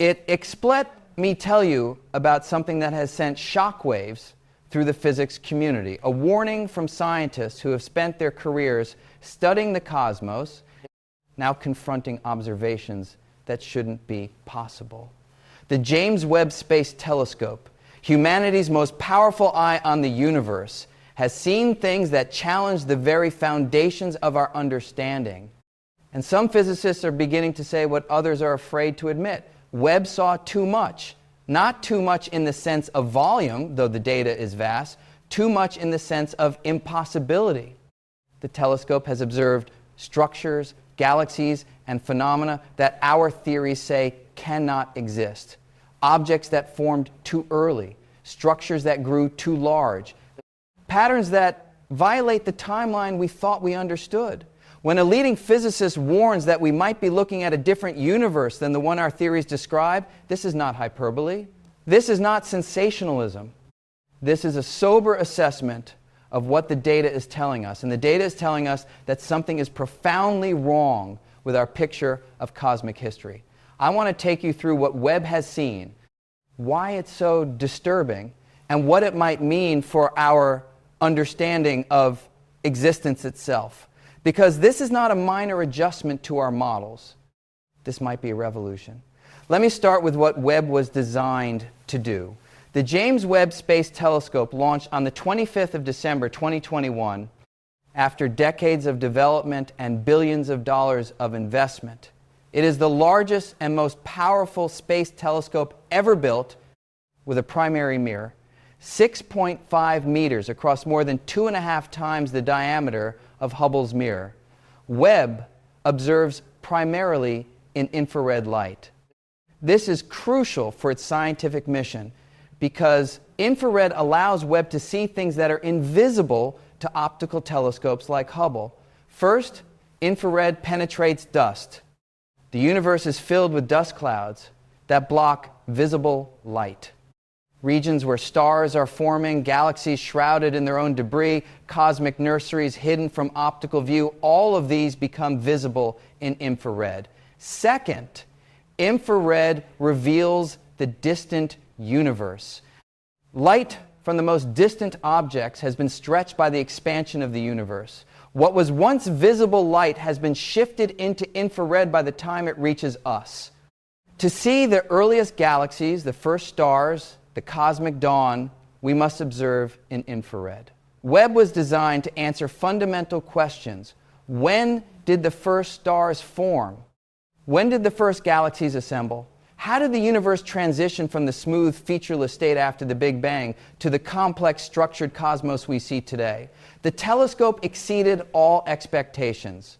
Let me tell you about something that has sent shockwaves through the physics community, a warning from scientists who have spent their careers studying the cosmos, now confronting observations that shouldn't be possible. The James Webb Space Telescope, humanity's most powerful eye on the universe, has seen things that challenge the very foundations of our understanding. And some physicists are beginning to say what others are afraid to admit. Webb saw too much. Not too much in the sense of volume, though the data is vast, too much in the sense of impossibility. The telescope has observed structures, galaxies, and phenomena that our theories say cannot exist. Objects that formed too early, structures that grew too large, patterns that violate the timeline we thought we understood. When a leading physicist warns that we might be looking at a different universe than the one our theories describe, this is not hyperbole. This is not sensationalism. This is a sober assessment of what the data is telling us. And the data is telling us that something is profoundly wrong with our picture of cosmic history. I want to take you through what Webb has seen, why it's so disturbing, and what it might mean for our understanding of existence itself. Because this is not a minor adjustment to our models. This might be a revolution. Let me start with what Webb was designed to do. The James Webb Space Telescope launched on the 25th of December 2021 after decades of development and billions of dollars of investment. It is the largest and most powerful space telescope ever built with a primary mirror, 6.5 meters across more than 2.5 times the diameter of Hubble's mirror. Webb observes primarily in infrared light. This is crucial for its scientific mission because infrared allows Webb to see things that are invisible to optical telescopes like Hubble. First, infrared penetrates dust. The universe is filled with dust clouds that block visible light. Regions where stars are forming, galaxies shrouded in their own debris, cosmic nurseries hidden from optical view, all of these become visible in infrared. Second, infrared reveals the distant universe. Light from the most distant objects has been stretched by the expansion of the universe. What was once visible light has been shifted into infrared by the time it reaches us. To see the earliest galaxies, the first stars, the cosmic dawn, we must observe in infrared. Webb was designed to answer fundamental questions. When did the first stars form? When did the first galaxies assemble? How did the universe transition from the smooth, featureless state after the Big Bang to the complex, structured cosmos we see today? The telescope exceeded all expectations.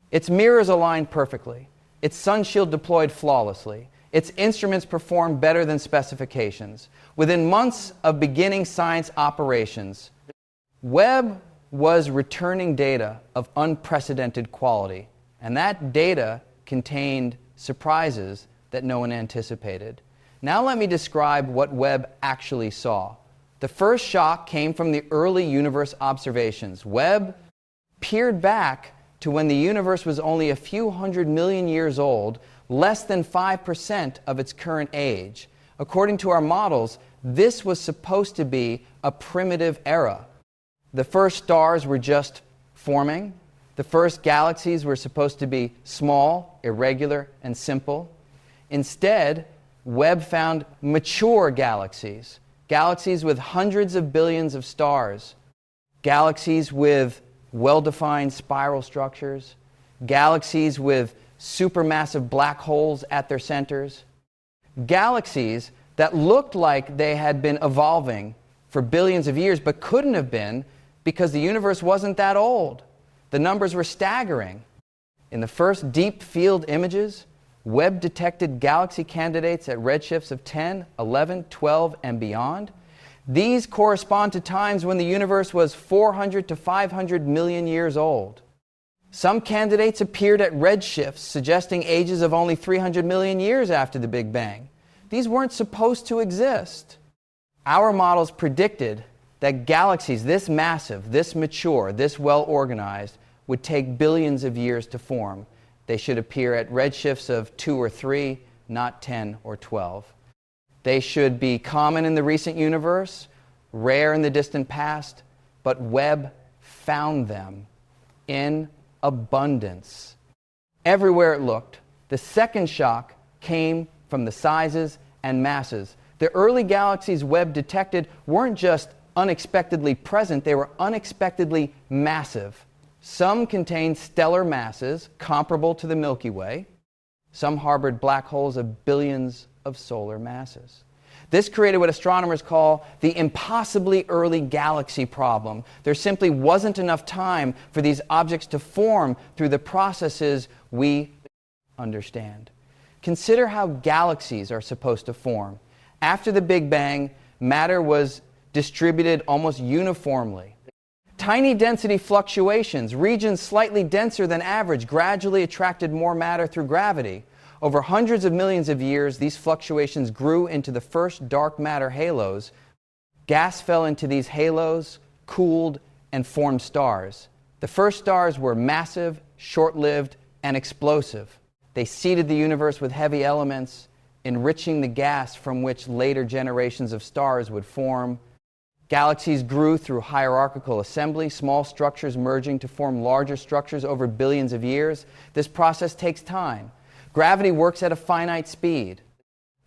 Its mirrors aligned perfectly. Its sun shield deployed flawlessly. Its instruments performed better than specifications. Within months of beginning science operations, Webb was returning data of unprecedented quality, and that data contained surprises that no one anticipated. Now let me describe what Webb actually saw. The first shock came from the early universe observations. Webb peered back to when the universe was only a few 100 million years old, less than 5% of its current age. According to our models, this was supposed to be a primitive era. The first stars were just forming. The first galaxies were supposed to be small, irregular, and simple. Instead, Webb found mature galaxies, galaxies with hundreds of billions of stars, galaxies with well-defined spiral structures, galaxies with supermassive black holes at their centers, galaxies that looked like they had been evolving for billions of years but couldn't have been because the universe wasn't that old. The numbers were staggering. In the first deep field images, Webb detected galaxy candidates at redshifts of 10, 11, 12, and beyond. These correspond to times when the universe was 400 to 500 million years old. Some candidates appeared at redshifts, suggesting ages of only 300 million years after the Big Bang. These weren't supposed to exist. Our models predicted that galaxies this massive, this mature, this well-organized would take billions of years to form. They should appear at redshifts of 2 or 3, not 10 or 12. They should be common in the recent universe, rare in the distant past, but Webb found them in abundance. Everywhere it looked. The second shock came from the sizes and masses. The early galaxies Webb detected weren't just unexpectedly present, they were unexpectedly massive. Some contained stellar masses comparable to the Milky Way. Some harbored black holes of billions of solar masses. This created what astronomers call the impossibly early galaxy problem. There simply wasn't enough time for these objects to form through the processes we understand. Consider how galaxies are supposed to form. After the Big Bang, matter was distributed almost uniformly. Tiny density fluctuations, regions slightly denser than average, gradually attracted more matter through gravity. Over hundreds of millions of years, these fluctuations grew into the first dark matter halos. Gas fell into these halos, cooled, and formed stars. The first stars were massive, short-lived, and explosive. They seeded the universe with heavy elements, enriching the gas from which later generations of stars would form. Galaxies grew through hierarchical assembly, small structures merging to form larger structures over billions of years. This process takes time. Gravity works at a finite speed.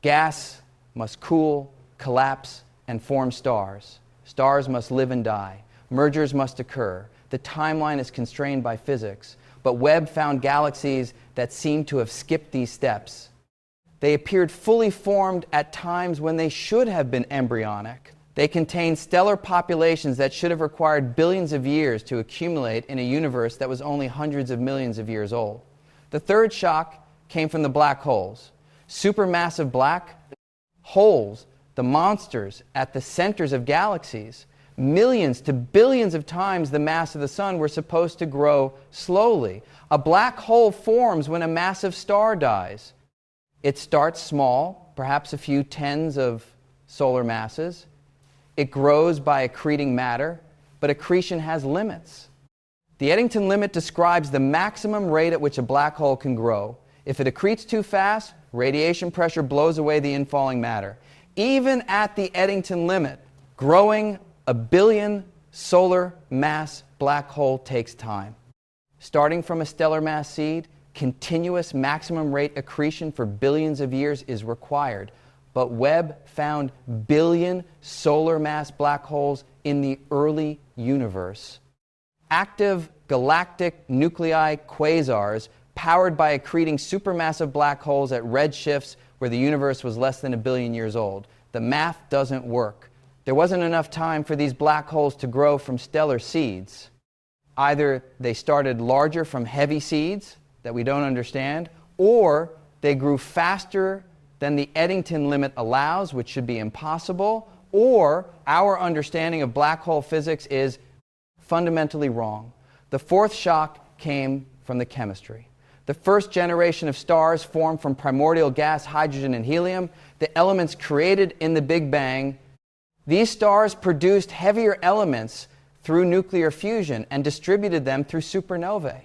Gas must cool, collapse, and form stars. Stars must live and die. Mergers must occur. The timeline is constrained by physics. But Webb found galaxies that seemed to have skipped these steps. They appeared fully formed at times when they should have been embryonic. They contained stellar populations that should have required billions of years to accumulate in a universe that was only hundreds of millions of years old. The third shock came from the black holes. Supermassive black holes, the monsters at the centers of galaxies, millions to billions of times the mass of the sun, were supposed to grow slowly. A black hole forms when a massive star dies. It starts small, perhaps a few tens of solar masses. It grows by accreting matter, but accretion has limits. The Eddington limit describes the maximum rate at which a black hole can grow. If it accretes too fast, radiation pressure blows away the infalling matter. Even at the Eddington limit, growing a billion solar mass black hole takes time. Starting from a stellar mass seed, continuous maximum rate accretion for billions of years is required. But Webb found billion solar mass black holes in the early universe. Active galactic nuclei quasars powered by accreting supermassive black holes at redshifts where the universe was less than 1 billion years old. The math doesn't work. There wasn't enough time for these black holes to grow from stellar seeds. Either they started larger from heavy seeds that we don't understand, or they grew faster than the Eddington limit allows, which should be impossible, or our understanding of black hole physics is fundamentally wrong. The fourth shock came from the chemistry. The first generation of stars formed from primordial gas, hydrogen, and helium, the elements created in the Big Bang. These stars produced heavier elements through nuclear fusion and distributed them through supernovae.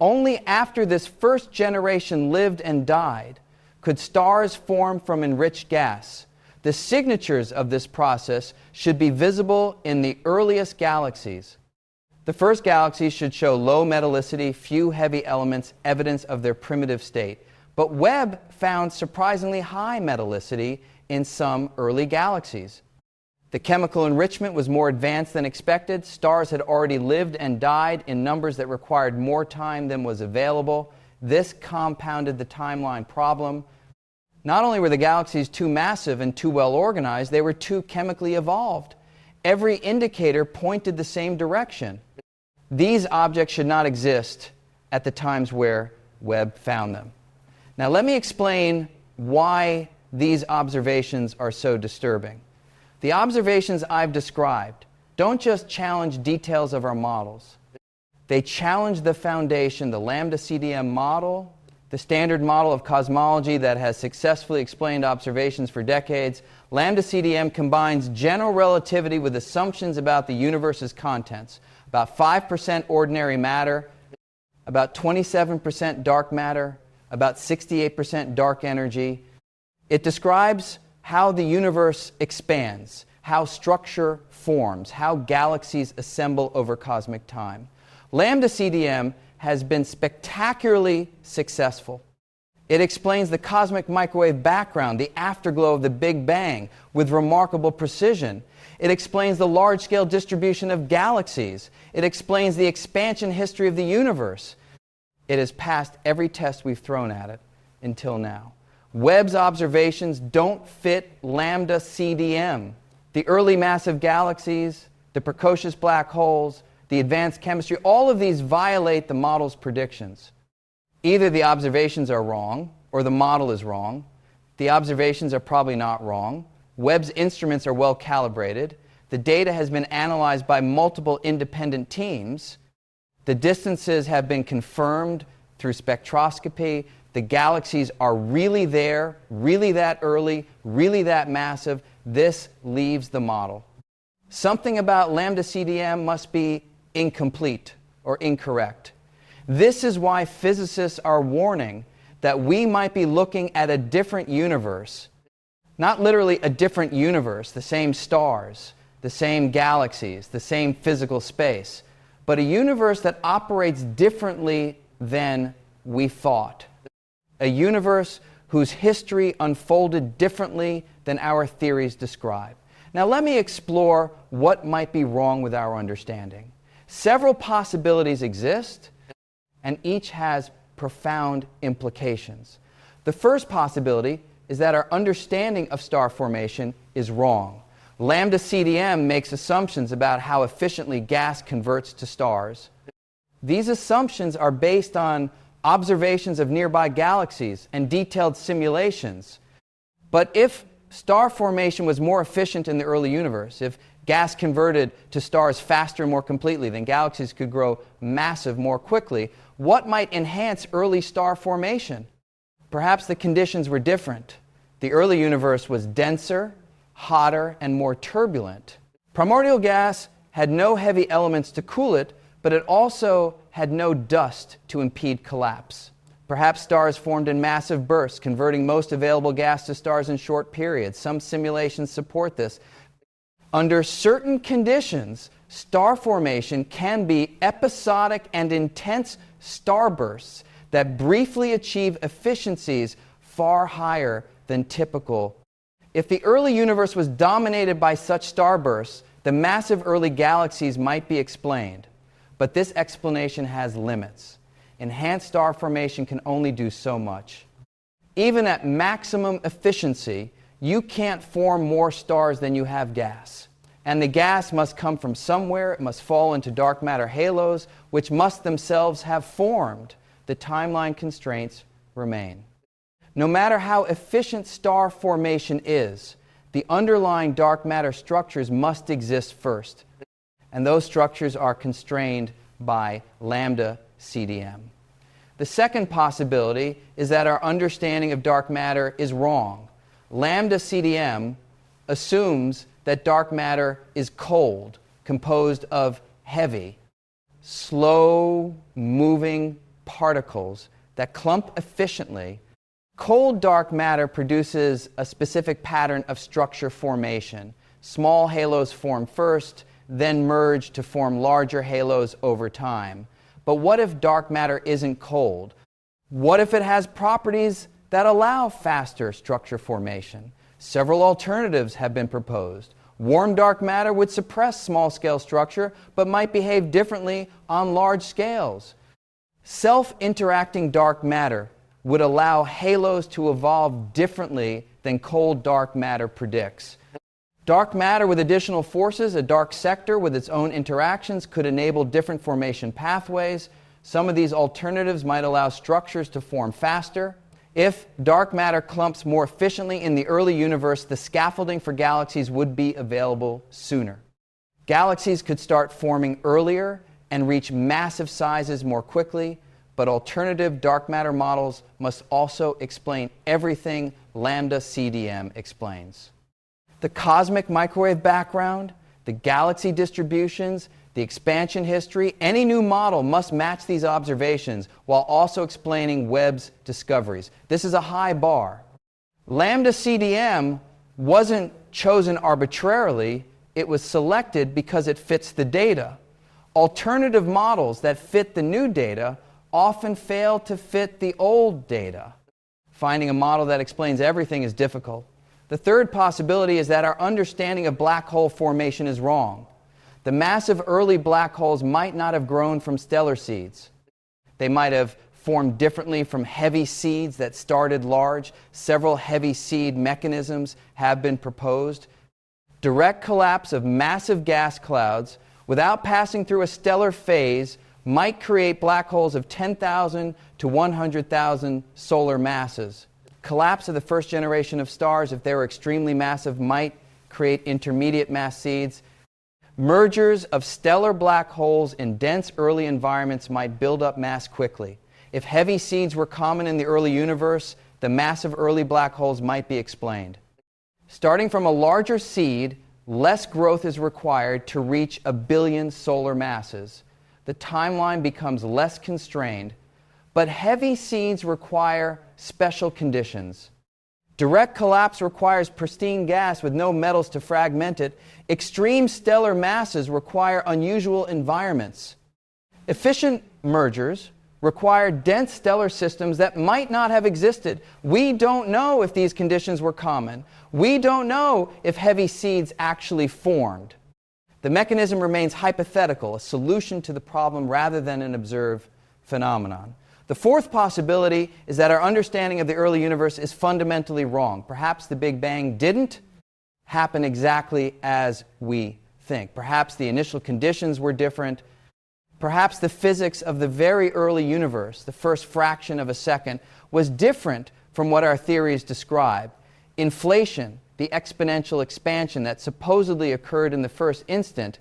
Only after this first generation lived and died could stars form from enriched gas. The signatures of this process should be visible in the earliest galaxies. The first galaxies should show low metallicity, few heavy elements, evidence of their primitive state. But Webb found surprisingly high metallicity in some early galaxies. The chemical enrichment was more advanced than expected. Stars had already lived and died in numbers that required more time than was available. This compounded the timeline problem. Not only were the galaxies too massive and too well organized, they were too chemically evolved. Every indicator pointed the same direction. These objects should not exist at the times where Webb found them. Now let me explain why these observations are so disturbing. The observations I've described don't just challenge details of our models. They challenge the foundation, the Lambda CDM model, the standard model of cosmology that has successfully explained observations for decades. Lambda CDM combines general relativity with assumptions about the universe's contents. About 5% ordinary matter, about 27% dark matter, about 68% dark energy. It describes how the universe expands, how structure forms, how galaxies assemble over cosmic time. Lambda CDM has been spectacularly successful. It explains the cosmic microwave background, the afterglow of the Big Bang, with remarkable precision. It explains the large-scale distribution of galaxies. It explains the expansion history of the universe. It has passed every test we've thrown at it until now. Webb's observations don't fit Lambda CDM. The early massive galaxies, the precocious black holes, the advanced chemistry, all of these violate the model's predictions. Either the observations are wrong or the model is wrong. The observations are probably not wrong. Webb's instruments are well calibrated. The data has been analyzed by multiple independent teams. The distances have been confirmed through spectroscopy. The galaxies are really there, really that early, really that massive. This leaves the model. Something about Lambda CDM must be incomplete or incorrect. This is why physicists are warning that we might be looking at a different universe. Not literally a different universe, the same stars, the same galaxies, the same physical space, but a universe that operates differently than we thought. A universe whose history unfolded differently than our theories describe. Now let me explore what might be wrong with our understanding. Several possibilities exist, and each has profound implications. The first possibility is that our understanding of star formation is wrong. Lambda CDM makes assumptions about how efficiently gas converts to stars. These assumptions are based on observations of nearby galaxies and detailed simulations. But if star formation was more efficient in the early universe, if gas converted to stars faster and more completely, then galaxies could grow massive more quickly, what might enhance early star formation? Perhaps the conditions were different. The early universe was denser, hotter, and more turbulent. Primordial gas had no heavy elements to cool it, but it also had no dust to impede collapse. Perhaps stars formed in massive bursts, converting most available gas to stars in short periods. Some simulations support this. Under certain conditions, star formation can be episodic and intense starbursts that briefly achieve efficiencies far higher than typical. If the early universe was dominated by such starbursts, the massive early galaxies might be explained. But this explanation has limits. Enhanced star formation can only do so much. Even at maximum efficiency, you can't form more stars than you have gas. And the gas must come from somewhere. It must fall into dark matter halos, which must themselves have formed. The timeline constraints remain. No matter how efficient star formation is, the underlying dark matter structures must exist first. And those structures are constrained by Lambda CDM. The second possibility is that our understanding of dark matter is wrong. Lambda CDM assumes that dark matter is cold, composed of heavy, slow-moving particles that clump efficiently. Cold dark matter produces a specific pattern of structure formation. Small halos form first, then merge to form larger halos over time. But what if dark matter isn't cold? What if it has properties that allow faster structure formation? Several alternatives have been proposed. Warm dark matter would suppress small-scale structure, but might behave differently on large scales. Self-interacting dark matter would allow halos to evolve differently than cold dark matter predicts. Dark matter with additional forces, a dark sector with its own interactions, could enable different formation pathways. Some of these alternatives might allow structures to form faster. If dark matter clumps more efficiently in the early universe, the scaffolding for galaxies would be available sooner. Galaxies could start forming earlier and reach massive sizes more quickly, but alternative dark matter models must also explain everything Lambda CDM explains. The cosmic microwave background, the galaxy distributions, the expansion history. Any new model must match these observations while also explaining Webb's discoveries. This is a high bar. Lambda CDM wasn't chosen arbitrarily. It was selected because it fits the data. Alternative models that fit the new data often fail to fit the old data. Finding a model that explains everything is difficult. The third possibility is that our understanding of black hole formation is wrong. The massive early black holes might not have grown from stellar seeds. They might have formed differently from heavy seeds that started large. Several heavy seed mechanisms have been proposed. Direct collapse of massive gas clouds without passing through a stellar phase might create black holes of 10,000 to 100,000 solar masses. Collapse of the first generation of stars, if they were extremely massive, might create intermediate mass seeds. Mergers of stellar black holes in dense early environments might build up mass quickly. If heavy seeds were common in the early universe, the massive early black holes might be explained. Starting from a larger seed, less growth is required to reach 1 billion solar masses. The timeline becomes less constrained, but heavy seeds require special conditions. Direct collapse requires pristine gas with no metals to fragment it. Extreme stellar masses require unusual environments. Efficient mergers require dense stellar systems that might not have existed. We don't know if these conditions were common. We don't know if heavy seeds actually formed. The mechanism remains hypothetical, a solution to the problem rather than an observed phenomenon. The fourth possibility is that our understanding of the early universe is fundamentally wrong. Perhaps the Big Bang didn't happen exactly as we think. Perhaps the initial conditions were different. Perhaps the physics of the very early universe, the first fraction of a second, was different from what our theories describe. Inflation, the exponential expansion that supposedly occurred in the first instant,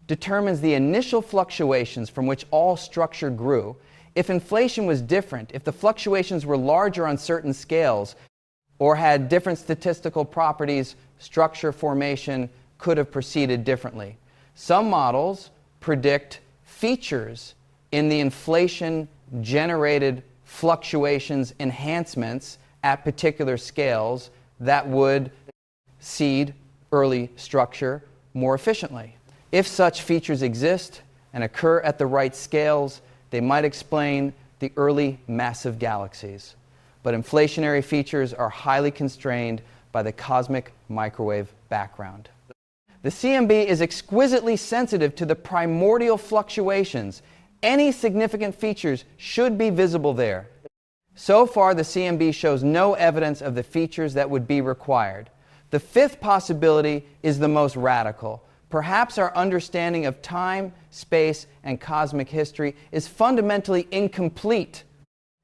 determines the initial fluctuations from which all structure grew. If inflation was different, if the fluctuations were larger on certain scales or had different statistical properties, structure formation could have proceeded differently. Some models predict features in the inflation-generated fluctuations, enhancements at particular scales that would seed early structure more efficiently. If such features exist and occur at the right scales, they might explain the early massive galaxies. But inflationary features are highly constrained by the cosmic microwave background. The CMB is exquisitely sensitive to the primordial fluctuations. Any significant features should be visible there. So far, the CMB shows no evidence of the features that would be required. The fifth possibility is the most radical. Perhaps our understanding of time, space, and cosmic history is fundamentally incomplete.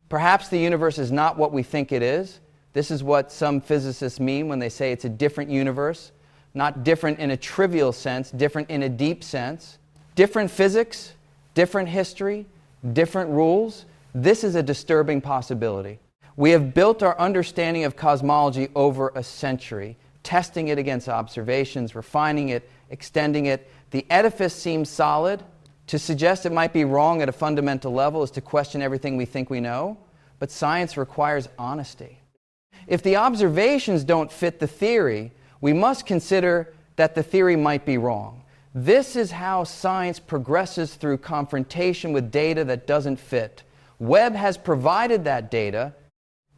Perhaps the universe is not what we think it is. This is what some physicists mean when they say it's a different universe. Not different in a trivial sense, different in a deep sense. Different physics, different history, different rules. This is a disturbing possibility. We have built our understanding of cosmology over a century, testing it against observations, refining it, extending it. The edifice seems solid. To suggest it might be wrong at a fundamental level is to question everything we think we know. But science requires honesty. If the observations don't fit the theory, we must consider that the theory might be wrong. This is how science progresses through confrontation with data that doesn't fit. Webb has provided that data.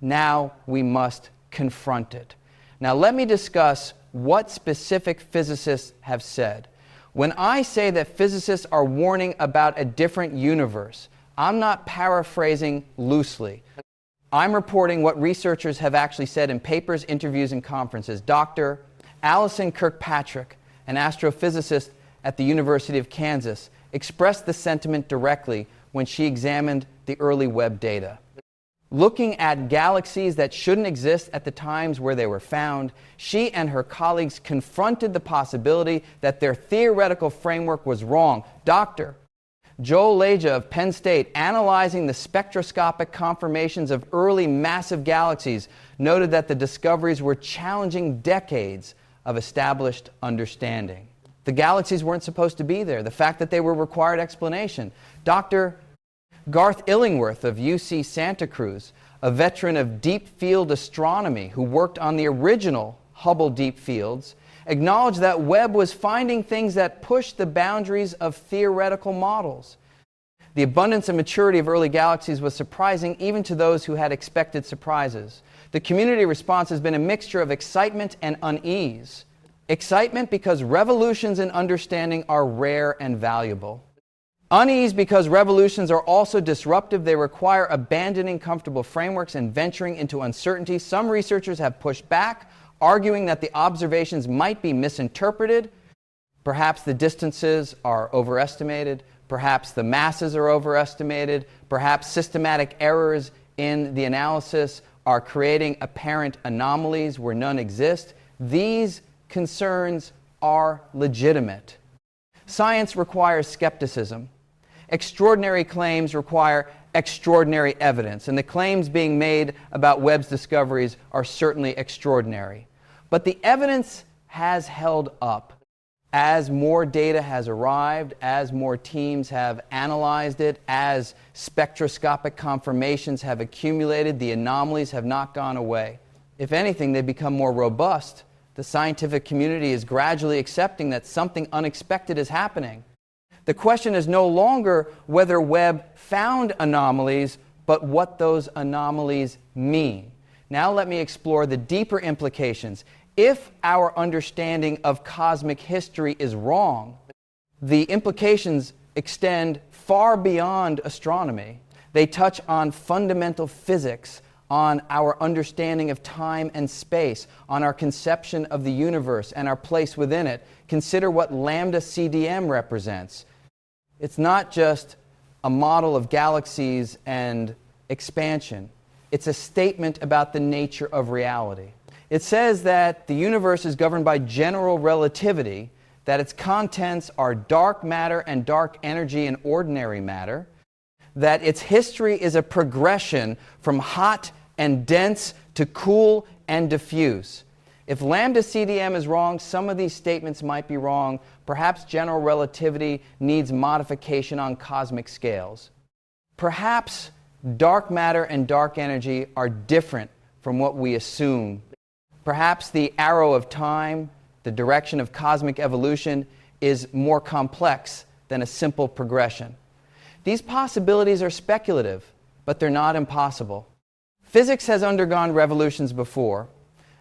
Now we must confront it. Now let me discuss what specific physicists have said. When I say that physicists are warning about a different universe, I'm not paraphrasing loosely. I'm reporting what researchers have actually said in papers, interviews, and conferences. Dr. Alison Kirkpatrick, an astrophysicist at the University of Kansas, expressed the sentiment directly when she examined the early Webb data. Looking at galaxies that shouldn't exist at the times where they were found, she and her colleagues confronted the possibility that their theoretical framework was wrong. Dr. Joel Leja of Penn State, analyzing the spectroscopic conformations of early massive galaxies, noted that the discoveries were challenging decades of established understanding. The galaxies weren't supposed to be there. The fact that they were required explanation. Dr. Garth Illingworth of UC Santa Cruz, a veteran of deep field astronomy who worked on the original Hubble deep fields, acknowledged that Webb was finding things that pushed the boundaries of theoretical models. The abundance and maturity of early galaxies was surprising even to those who had expected surprises. The community response has been a mixture of excitement and unease. Excitement because revolutions in understanding are rare and valuable. Unease because revolutions are also disruptive. They require abandoning comfortable frameworks and venturing into uncertainty. Some researchers have pushed back, arguing that the observations might be misinterpreted. Perhaps the distances are overestimated. Perhaps the masses are overestimated. Perhaps systematic errors in the analysis are creating apparent anomalies where none exist. These concerns are legitimate. Science requires skepticism. Extraordinary claims require extraordinary evidence, and the claims being made about Webb's discoveries are certainly extraordinary. But the evidence has held up. As more data has arrived, as more teams have analyzed it, as spectroscopic confirmations have accumulated, the anomalies have not gone away. If anything, they've become more robust. The scientific community is gradually accepting that something unexpected is happening. The question is no longer whether Webb found anomalies, but what those anomalies mean. Now let me explore the deeper implications. If our understanding of cosmic history is wrong, the implications extend far beyond astronomy. They touch on fundamental physics, on our understanding of time and space, on our conception of the universe and our place within it. Consider what Lambda CDM represents. It's not just a model of galaxies and expansion. It's a statement about the nature of reality. It says that the universe is governed by general relativity, that its contents are dark matter and dark energy and ordinary matter, that its history is a progression from hot and dense to cool and diffuse. If Lambda CDM is wrong, some of these statements might be wrong. Perhaps general relativity needs modification on cosmic scales. Perhaps dark matter and dark energy are different from what we assume. Perhaps the arrow of time, the direction of cosmic evolution, is more complex than a simple progression. These possibilities are speculative, but they're not impossible. Physics has undergone revolutions before.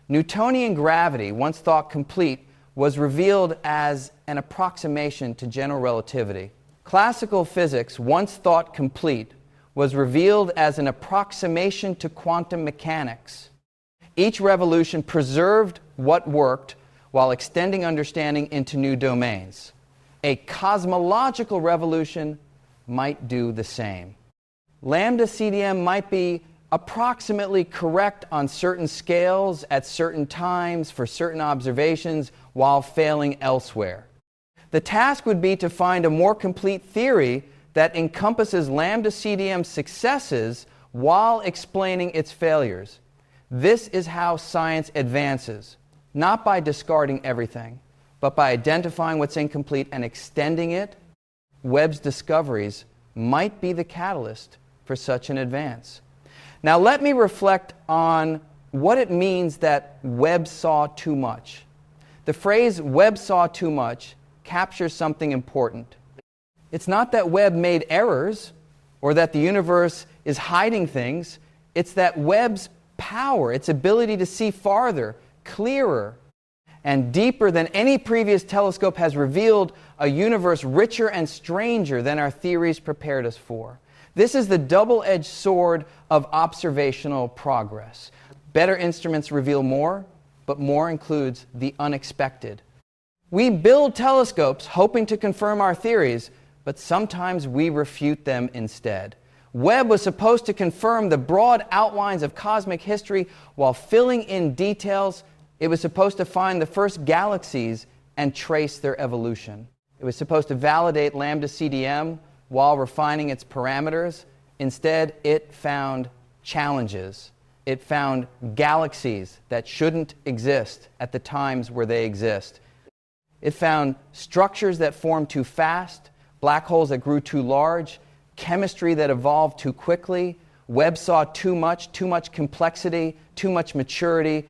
Newtonian gravity, once thought complete, was revealed as an approximation to general relativity. Classical physics, once thought complete, was revealed as an approximation to quantum mechanics. Each revolution preserved what worked while extending understanding into new domains. A cosmological revolution might do the same. Lambda CDM might be approximately correct on certain scales at certain times for certain observations while failing elsewhere. The task would be to find a more complete theory that encompasses Lambda CDM's successes while explaining its failures. This is how science advances, not by discarding everything, but by identifying what's incomplete and extending it. Webb's discoveries might be the catalyst for such an advance. Now let me reflect on what it means that Webb saw too much. The phrase Webb saw too much captures something important. It's not that Webb made errors or that the universe is hiding things. It's that Webb's power, its ability to see farther, clearer, and deeper than any previous telescope has revealed a universe richer and stranger than our theories prepared us for. This is the double-edged sword of observational progress. Better instruments reveal more, but more includes the unexpected. We build telescopes hoping to confirm our theories, but sometimes we refute them instead. Webb was supposed to confirm the broad outlines of cosmic history while filling in details. It was supposed to find the first galaxies and trace their evolution. It was supposed to validate Lambda CDM while refining its parameters. Instead, it found challenges. It found galaxies that shouldn't exist at the times where they exist. It found structures that formed too fast, black holes that grew too large, chemistry that evolved too quickly. Webb saw too much complexity, too much maturity,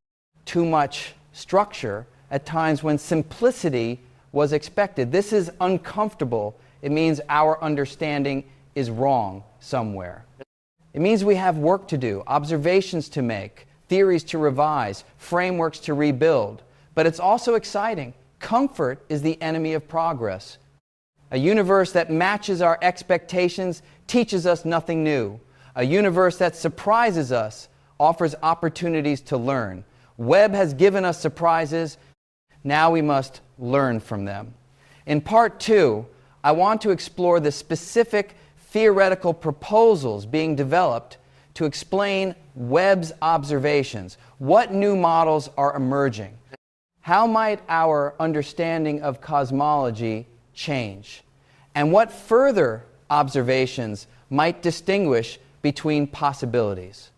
too much structure at times when simplicity was expected. This is uncomfortable. It means our understanding is wrong somewhere. It means we have work to do, observations to make, theories to revise, frameworks to rebuild. But it's also exciting. Comfort is the enemy of progress. A universe that matches our expectations teaches us nothing new. A universe that surprises us offers opportunities to learn. Webb has given us surprises. Now we must learn from them. In part 2, I want to explore the specific theoretical proposals being developed to explain Webb's observations. What new models are emerging? How might our understanding of cosmology change? And what further observations might distinguish between possibilities?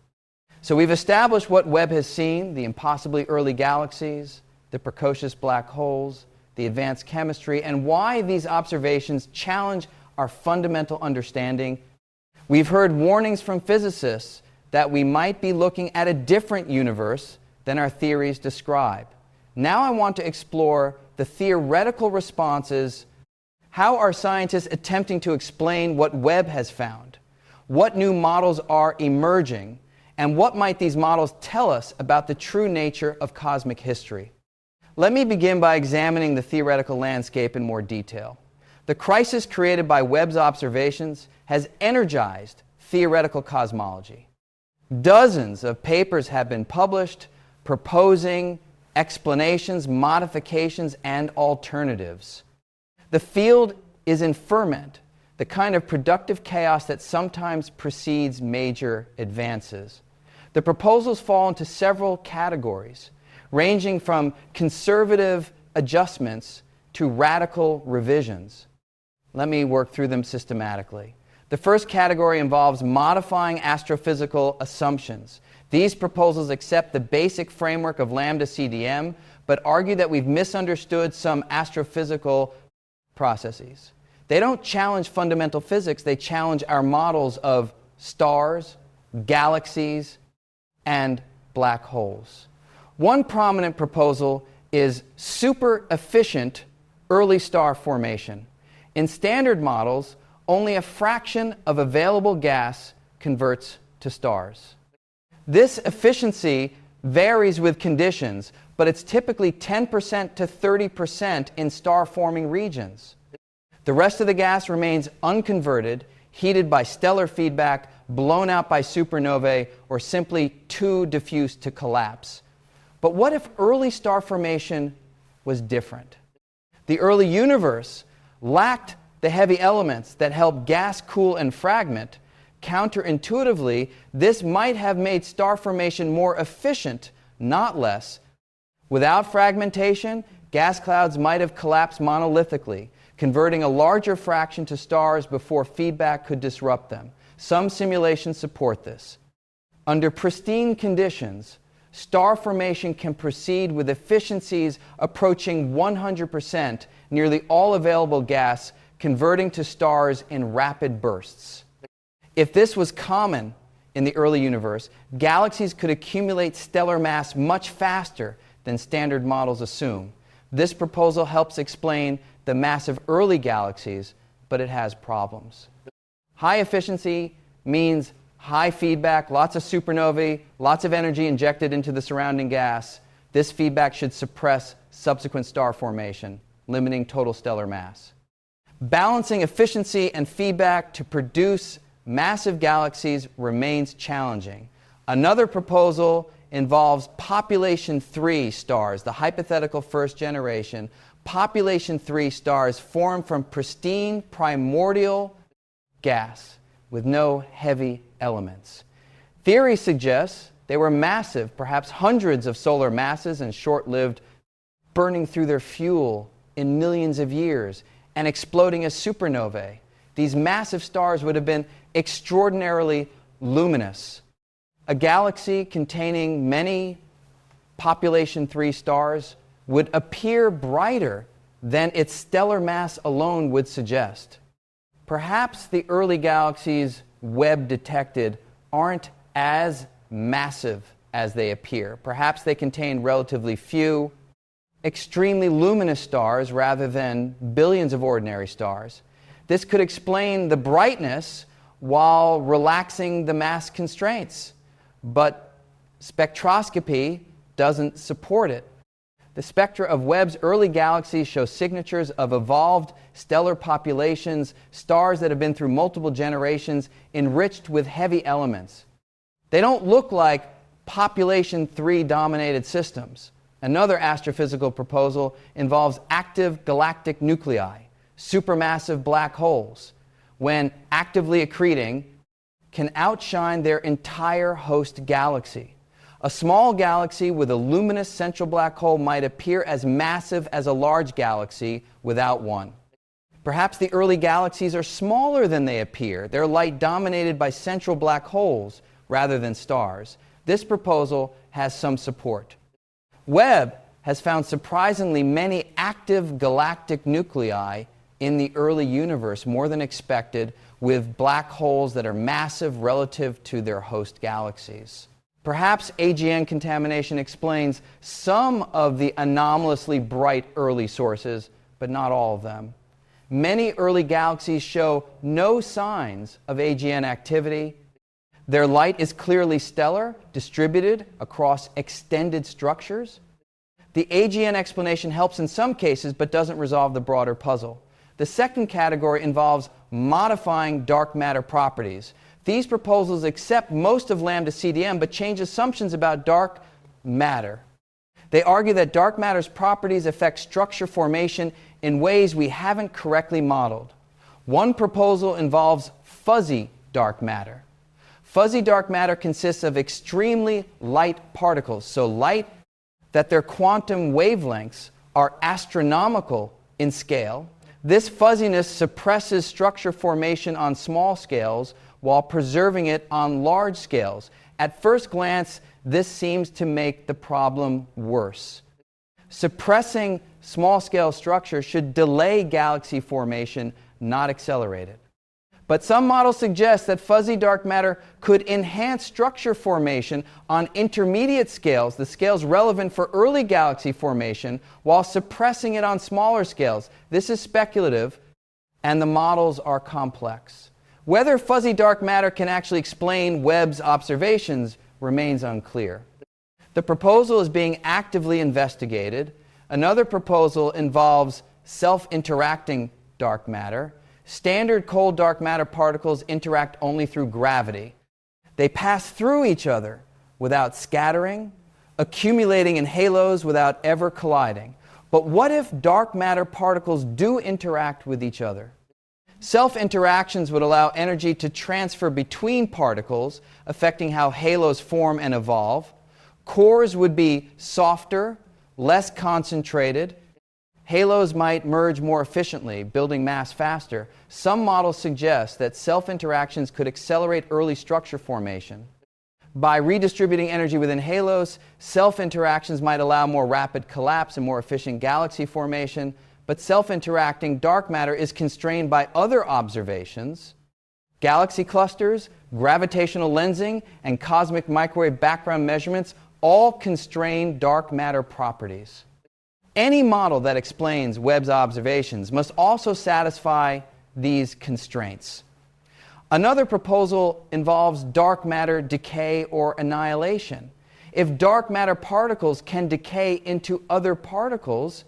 So we've established what Webb has seen, the impossibly early galaxies, the precocious black holes, the advanced chemistry, and why these observations challenge our fundamental understanding. We've heard warnings from physicists that we might be looking at a different universe than our theories describe. Now I want to explore the theoretical responses. How are scientists attempting to explain what Webb has found? What new models are emerging? And what might these models tell us about the true nature of cosmic history? Let me begin by examining the theoretical landscape in more detail. The crisis created by Webb's observations has energized theoretical cosmology. Dozens of papers have been published proposing explanations, modifications, and alternatives. The field is in ferment, the kind of productive chaos that sometimes precedes major advances. The proposals fall into several categories, ranging from conservative adjustments to radical revisions. Let me work through them systematically. The first category involves modifying astrophysical assumptions. These proposals accept the basic framework of Lambda CDM, but argue that we've misunderstood some astrophysical processes. They don't challenge fundamental physics, they challenge our models of stars, galaxies, and black holes. One prominent proposal is super efficient early star formation. In standard models, only a fraction of available gas converts to stars. This efficiency varies with conditions, but it's typically 10% to 30% in star-forming regions. The rest of the gas remains unconverted, heated by stellar feedback, blown out by supernovae, or simply too diffuse to collapse. But what if early star formation was different? The early universe lacked the heavy elements that help gas cool and fragment. Counterintuitively, this might have made star formation more efficient, not less. Without fragmentation, gas clouds might have collapsed monolithically, converting a larger fraction to stars before feedback could disrupt them. Some simulations support this. Under pristine conditions, star formation can proceed with efficiencies approaching 100%, nearly all available gas converting to stars in rapid bursts. If this was common in the early universe, galaxies could accumulate stellar mass much faster than standard models assume. This proposal helps explain the massive early galaxies, but it has problems. High efficiency means high feedback, lots of supernovae, lots of energy injected into the surrounding gas. This feedback should suppress subsequent star formation, limiting total stellar mass. Balancing efficiency and feedback to produce massive galaxies remains challenging. Another proposal involves population 3 stars, the hypothetical first generation. Population 3 stars form from pristine primordial gas with no heavy elements. Theory suggests they were massive, perhaps hundreds of solar masses and short-lived, burning through their fuel in millions of years and exploding as supernovae. These massive stars would have been extraordinarily luminous. A galaxy containing many population 3 stars would appear brighter than its stellar mass alone would suggest. Perhaps the early galaxies Webb detected aren't as massive as they appear. Perhaps they contain relatively few extremely luminous stars rather than billions of ordinary stars. This could explain the brightness while relaxing the mass constraints, but spectroscopy doesn't support it. The spectra of Webb's early galaxies show signatures of evolved stellar populations, stars that have been through multiple generations, enriched with heavy elements. They don't look like population 3 dominated systems. Another astrophysical proposal involves active galactic nuclei, supermassive black holes, when actively accreting, can outshine their entire host galaxy. A small galaxy with a luminous central black hole might appear as massive as a large galaxy without one. Perhaps the early galaxies are smaller than they appear, their light dominated by central black holes rather than stars. This proposal has some support. Webb has found surprisingly many active galactic nuclei in the early universe, more than expected, with black holes that are massive relative to their host galaxies. Perhaps AGN contamination explains some of the anomalously bright early sources, but not all of them. Many early galaxies show no signs of AGN activity. Their light is clearly stellar, distributed across extended structures. The AGN explanation helps in some cases, but doesn't resolve the broader puzzle. The second category involves modifying dark matter properties. These proposals accept most of Lambda CDM, but change assumptions about dark matter. They argue that dark matter's properties affect structure formation in ways we haven't correctly modeled. One proposal involves fuzzy dark matter. Fuzzy dark matter consists of extremely light particles, so light that their quantum wavelengths are astronomical in scale. This fuzziness suppresses structure formation on small scales while preserving it on large scales. At first glance, this seems to make the problem worse. Suppressing small-scale structure should delay galaxy formation, not accelerate it. But some models suggest that fuzzy dark matter could enhance structure formation on intermediate scales, the scales relevant for early galaxy formation, while suppressing it on smaller scales. This is speculative, and the models are complex. Whether fuzzy dark matter can actually explain Webb's observations remains unclear. The proposal is being actively investigated. Another proposal involves self-interacting dark matter. Standard cold dark matter particles interact only through gravity. They pass through each other without scattering, accumulating in halos without ever colliding. But what if dark matter particles do interact with each other? Self-interactions would allow energy to transfer between particles, affecting how halos form and evolve. Cores would be softer, less concentrated. Halos might merge more efficiently, building mass faster. Some models suggest that self-interactions could accelerate early structure formation. By redistributing energy within halos, self-interactions might allow more rapid collapse and more efficient galaxy formation, but self-interacting dark matter is constrained by other observations. Galaxy clusters, gravitational lensing, and cosmic microwave background measurements all constrain dark matter properties. Any model that explains Webb's observations must also satisfy these constraints. Another proposal involves dark matter decay or annihilation. If dark matter particles can decay into other particles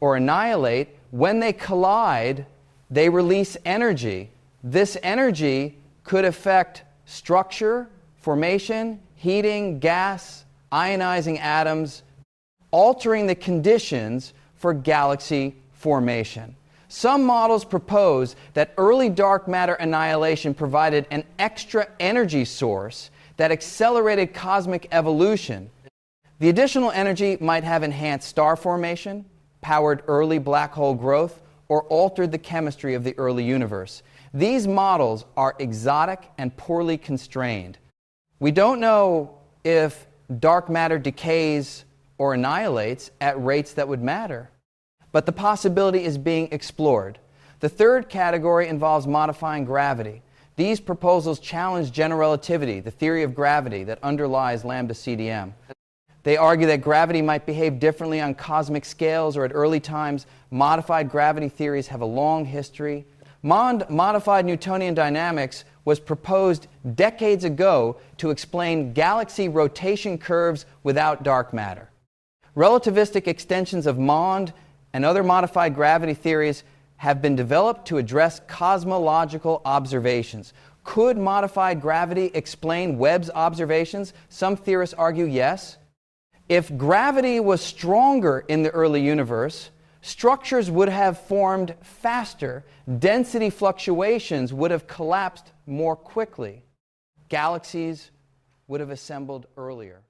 or annihilate, when they collide, they release energy. This energy could affect structure, formation, heating, gas, ionizing atoms, altering the conditions for galaxy formation. Some models propose that early dark matter annihilation provided an extra energy source that accelerated cosmic evolution. The additional energy might have enhanced star formation, powered early black hole growth, or altered the chemistry of the early universe. These models are exotic and poorly constrained. We don't know if dark matter decays or annihilates at rates that would matter. but the possibility is being explored. The third category involves modifying gravity. These proposals challenge general relativity, the theory of gravity that underlies Lambda CDM. They argue that gravity might behave differently on cosmic scales or at early times. Modified gravity theories have a long history. Modified Newtonian dynamics was proposed decades ago to explain galaxy rotation curves without dark matter. Relativistic extensions of MOND and other modified gravity theories have been developed to address cosmological observations. Could modified gravity explain Webb's observations? Some theorists argue yes. If gravity was stronger in the early universe, structures would have formed faster, density fluctuations would have collapsed more quickly, galaxies would have assembled earlier.